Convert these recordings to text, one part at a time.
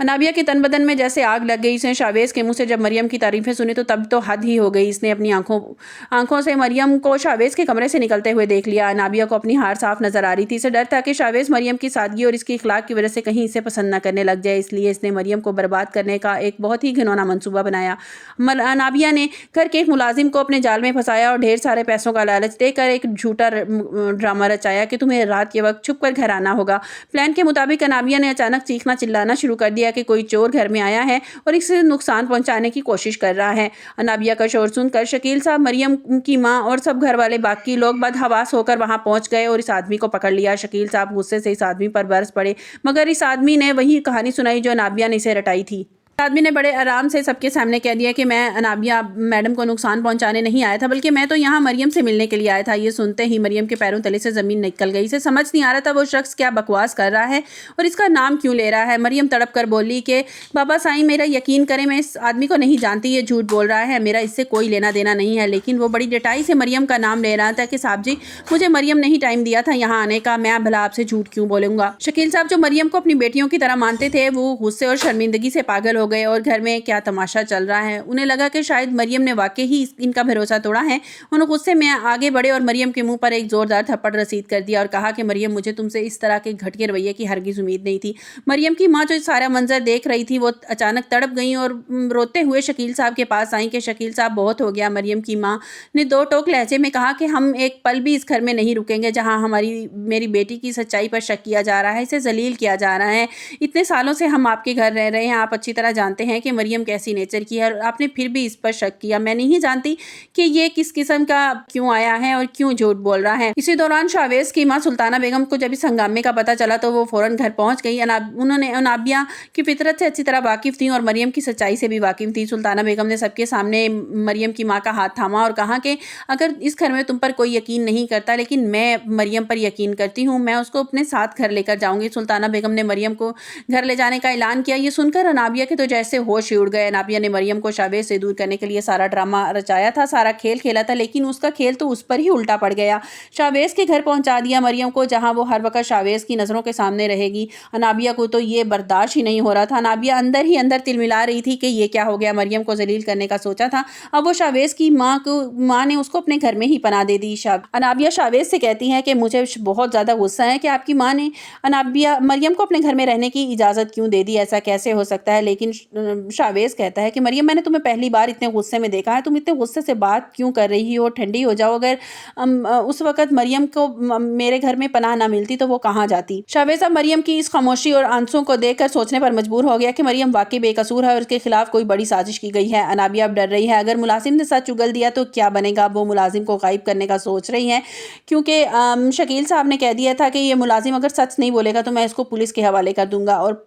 अनाबिया के तन बदन में जैसे आग लग गई। इसने शावेज के मुंह से जब मरियम की तारीफें सुनी तो तब तो हद ही हो गई। इसने अपनी आंखों से मरियम को शावेज के कमरे से निकलते हुए देख लिया। अनाबिया को अपनी हार साफ नजर आ रही थी। इसे डर था कि शावेज मरियम की सादगी और इसकी इखलाक की वजह से कहीं इसे पसंद न करने लग जाए, इसलिए इसने मरियम को बर्बाद करने का एक बहुत ही घिनौना मंसूबा बनाया। अनाबिया ने घर के एक मुलाजिम को अपने जाल में फंसाया और ढेर सारे पैसों का लालच देकर एक झूठा ड्रामा रचाया कि तुम्हें रात के वक्त छुप कर घर आना होगा। प्लान के मुताबिक अनाबिया ने अचानक चीखना चिल्लाना शुरू कर दिया कि कोई चोर घर में आया है और इसे नुकसान पहुंचाने की कोशिश कर रहा है। अनाबिया का शोर सुनकर शकील साहब, मरियम की मां और सब घर वाले बाकी लोग बदहवास होकर वहां पहुंच गए और इस आदमी को पकड़ लिया। शकील साहब गुस्से से इस आदमी पर बरस पड़े, मगर इस आदमी ने वही कहानी सुनाई जो अनाबिया ने इसे रटाई थी। आदमी ने बड़े आराम से सबके सामने कह दिया कि मैं अनाबिया मैडम को नुकसान पहुंचाने नहीं आया था, बल्कि मैं तो यहाँ मरियम से मिलने के लिए आया था। ये सुनते ही मरियम के पैरों तले से ज़मीन निकल गई। इसे समझ नहीं आ रहा था वो शख्स क्या बकवास कर रहा है और इसका नाम क्यों ले रहा है। मरियम तड़प कर बोली कि बाबा साईं, मेरा यकीन करें, मैं इस आदमी को नहीं जानती, ये झूठ बोल रहा है, मेरा इससे कोई लेना देना नहीं है। लेकिन वो बड़ी डटाई से मरियम का नाम ले रहा था कि साहब जी, मुझे मरियम ने ही टाइम दिया था यहाँ आने का, मैं भला आपसे झूठ क्यों बोलूँगा। शकील साहब जो मरियम को अपनी बेटियों की तरह मानते थे, वो गुस्से और शर्मिंदगी से पागल हो गए और घर में क्या तमाशा चल रहा है। उन्हें लगा कि शायद मरियम ने वाकई ही इनका भरोसा तोड़ा है। उन्होंने गुस्से में आगे बढ़े और मरियम के मुंह पर एक जोरदार थप्पड़ रसीद कर दिया और कहा कि मरियम, मुझे तुमसे इस तरह के घटिया रवैये की हरगिज उम्मीद नहीं थी। मरियम की माँ जो सारा मंजर देख रही थी वो अचानक तड़प गई और रोते हुए शकील साहब के पास आई कि शकील साहब, बहुत हो गया। मरियम की माँ ने दो टोक लहजे में कहा कि हम एक पल भी इस घर में नहीं रुकेंगे जहाँ मेरी बेटी की सच्चाई पर शक किया जा रहा है, इसे जलील किया जा रहा है। इतने सालों से हम आपके घर रह रहे हैं, आप अच्छी तरह जानते हैं कि मरियम कैसी नेचर की है और आपने फिर भी इस पर शक किया। मैं नहीं जानती कि ये किस किस्म का क्यों आया है और क्यों झूठ बोल रहा है। इसी दौरान शावेज की मां सुल्ताना बेगम को जब इस हंगामे का पता चला तो वो फौरन घर पहुंच गई। उन्होंने अनाबिया की फितरत से अच्छी तरह वाकिफ थी और मरियम की सच्चाई से भी वाकिफ थी। सुल्ताना बेगम ने सबके सामने मरियम की माँ का हाथ थामा और कहा कि अगर इस घर में तुम पर कोई यकीन नहीं करता, लेकिन मैं मरियम पर यकीन करती हूँ, मैं उसको अपने साथ घर लेकर जाऊंगी। सुल्ताना बेगम ने मरियम को घर ले जाने का ऐलान किया। ये सुनकर अनाबिया के तो जैसे होश ही उड़ गए। अनाबिया ने मरियम को शावेज से दूर करने के लिए सारा ड्रामा रचाया था, सारा खेल खेला था, लेकिन उसका खेल तो उस पर ही उल्टा पड़ गया। शावेज के घर पहुंचा दिया मरियम को, जहां वो हर वक्त शावेज की नजरों के सामने रहेगी। अनाबिया को तो ये बर्दाश्त ही नहीं हो रहा था। अनाबिया अंदर ही अंदर तिलमिला रही थी कि ये क्या हो गया। मरियम को जलील करने का सोचा था, अब वो शावेज की माँ ने उसको अपने घर में ही पनाह दे दी। अनाबिया शावेज से कहती है कि मुझे बहुत ज्यादा गुस्सा है कि आपकी माँ ने मरियम को अपने घर में रहने की इजाजत क्यों दे दी, ऐसा कैसे हो सकता है। लेकिन शावेज कहता है कि मरियम, मैंने तुम्हें पहली बार इतने गुस्से में देखा है, तुम इतने गुस्से से बात क्यों कर रही हो, ठंडी हो जाओ। अगर उस वक्त मरियम को मेरे घर में पनाह ना मिलती तो वो कहाँ जाती। शावेज अब मरियम की इस खामोशी और आंसुओं को देखकर सोचने पर मजबूर हो गया कि मरियम वाकई बेकसूर है और उसके खिलाफ कोई बड़ी साजिश की गई है। अनाबिया अब डर रही है, अगर मुलाजिम ने सच उगल दिया तो क्या बनेगा। वो मुलाजिम को गायब करने का सोच रही है, क्योंकि शकील साहब ने कह दिया था कि ये मुलाजिम अगर सच नहीं बोलेगा तो मैं इसको पुलिस के हवाले कर दूंगा। और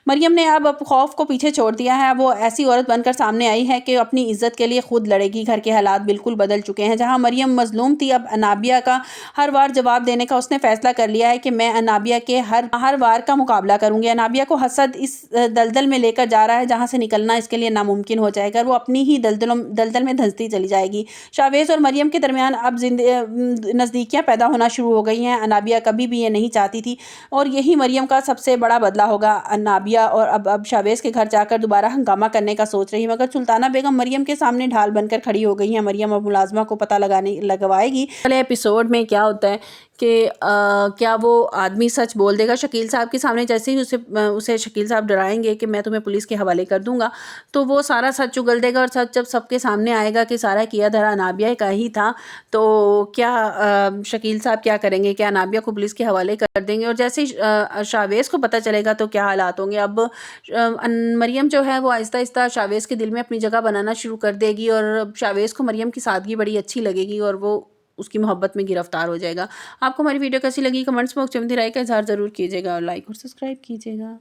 मरियम ने अब खौफ को पीछे छोड़ दिया है। वो ऐसी औरत बनकर सामने आई है कि अपनी इज्जत के लिए खुद लड़ेगी। घर के हालात बिल्कुल बदल चुके हैं। जहां मरियम मजलूम थी, अब अनाबिया का हर वार जवाब देने का उसने फैसला कर लिया है कि मैं अनाबिया के हर वार का मुकाबला करूंगी। अनाबिया को हसद इस दलदल में लेकर जा रहा है जहां से निकलना इसके लिए नामुमकिन हो जाएगा। वो अपनी ही दलदल में धंसती चली जाएगी। शावेज और मरियम के दरमियान अब नज़दीकियाँ पैदा होना शुरू हो गई हैं। अनाबिया कभी भी ये नहीं चाहती थी और यही मरियम का सबसे बड़ा बदला होगा। नाबिया और अब शावेज के घर जाकर दोबारा हंगामा करने का सोच रही है, मगर सुल्ताना बेगम मरियम के सामने ढाल बनकर खड़ी हो गई है। मरियम अब मुलाजमा को पता लगवाएगी। अगले एपिसोड में क्या होता है कि क्या वो आदमी सच बोल देगा शकील साहब के सामने। जैसे ही उसे शकील साहब डराएंगे कि मैं तुम्हें पुलिस के हवाले कर दूंगा, तो वो सारा सच उगल देगा और सच जब सबके सामने आएगा कि सारा किया धरा अनाबिया का ही था, तो क्या शकील साहब क्या करेंगे, क्या अनाबिया को पुलिस के हवाले कर देंगे। और जैसे ही शावेज को पता चलेगा तो क्या हालात होंगे। अब मरियम जो है वो आहिस्ता आहिस्ता शावेज के दिल में अपनी जगह बनाना शुरू कर देगी और शावेज को मरियम की सादगी बड़ी अच्छी लगेगी और वो उसकी मोहब्बत में गिरफ्तार हो जाएगा। आपको हमारी वीडियो कैसी लगी कमेंट्स बॉक्स में अपनी राय का इजहार ज़रूर कीजिएगा और लाइक और सब्सक्राइब कीजिएगा।